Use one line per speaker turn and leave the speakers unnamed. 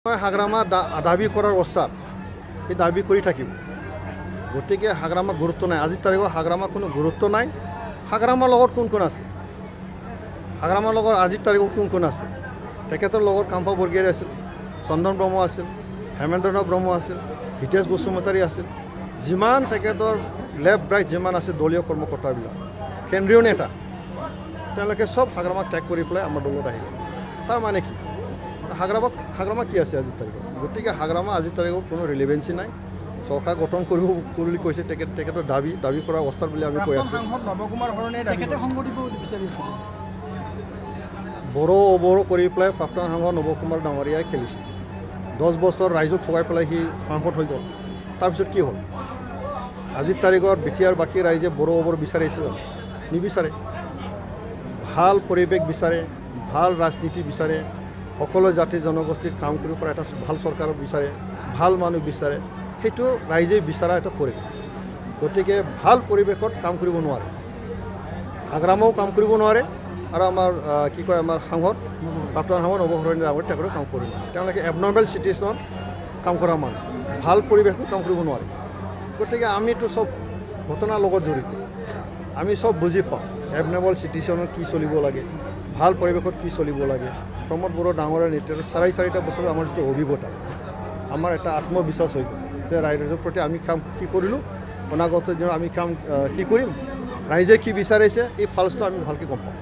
হাগ্ৰামা দাবী কৰাৰ অৱস্থাত সেই দাবী কৰি থাকিব। গতিকে হাগ্ৰামা গুৰুত্ব নাই। আজিৰ তাৰিখত হাগ্ৰামা কোনো গুৰুত্ব নাই। হাগ্ৰামাৰ লগত কোন কোন আছে? হাগ্ৰামাৰ লগত আজিৰ তাৰিখত কোন কোন আছে? তেখেতৰ লগত কাম্পা বৰগীয়াৰী আছিল, চন্দন ব্ৰহ্ম আছিল, হেমেন্দ্ৰনাথ ব্ৰহ্ম আছিল, হিতেশ বসুমতাৰী আছিল। যিমান তেখেতৰ লেফ্ট ৰাইট যিমান আছে দলীয় কৰ্মকৰ্তাবিলাক, কেন্দ্ৰীয় নেতা, তেওঁলোকে চব হাগ্ৰামাক ত্যাগ কৰি পেলাই আমাৰ দলত আহিল। তাৰ মানে কি? হাগ্ৰামা কি আছে আজিৰ তাৰিখত? গতিকে হাগ্ৰামা আজিৰ তাৰিখত কোনো ৰিলেভেঞ্চি নাই। চৰকাৰ গঠন কৰিব বুলি কৈছে, তেখেতৰ দাবী কৰাৰ অৱস্থাত বুলি আমি কৈ আছোঁ। বড়ো কৰি পেলাই প্ৰাক্তন সাংসদ নৱকুমাৰ ডাঙৰীয়াই খেলিছে। 10 বছৰ ৰাইজক ঠগাই পেলাই সি সাংসদ হৈ গ'ল। তাৰপিছত কি হ'ল? আজিৰ তাৰিখত বিটিয়াৰ বাকী ৰাইজে বড়ো বিচাৰিছিল, নিবিচাৰে। ভাল পৰিৱেশ বিচাৰে, ভাল ৰাজনীতি বিচাৰে, সকলো জাতি জনগোষ্ঠীত কাম কৰিব পৰা এটা ভাল চৰকাৰ বিচাৰে, ভাল মানুহ বিচাৰে। সেইটো ৰাইজে বিচৰা এটা পৰিৱেশ। গতিকে ভাল পৰিৱেশত কাম কৰিব নোৱাৰে। হাগ্ৰামাও কাম কৰিব নোৱাৰে আৰু আমাৰ কি কয় আমাৰ সাংসদ প্ৰাক্তন সাংসদ নৱসৰণী ডাঙৰীয়া তেখেতেও কাম কৰিব নোৱাৰে। তেওঁলোকে এবনৰ্মেল চিটুৱেশ্যনত কাম কৰা মানুহ, ভাল পৰিৱেশত কাম কৰিব নোৱাৰে। গতিকে আমিতো চব ঘটনাৰ লগত জড়িত, আমি চব বুজি পাওঁ এবনৰ্মেল চিটুৱেশ্যনত কি চলিব লাগে, ভাল পৰিৱেশত কি চলিব লাগে। প্ৰমোদ বড়ো ডাঙৰীয়াৰ নেতৃত্বত 4.5 বছৰ আমাৰ যিটো অভিজ্ঞতা, আমাৰ এটা আত্মবিশ্বাস হৈ গ'ল যে ৰাইজৰ প্ৰতি আমি কাম কি কৰিলোঁ, অনাগত দিনত আমি কাম কি কৰিম, ৰাইজে কি বিচাৰিছে, এই ফালচটো আমি ভালকৈ গম পাওঁ।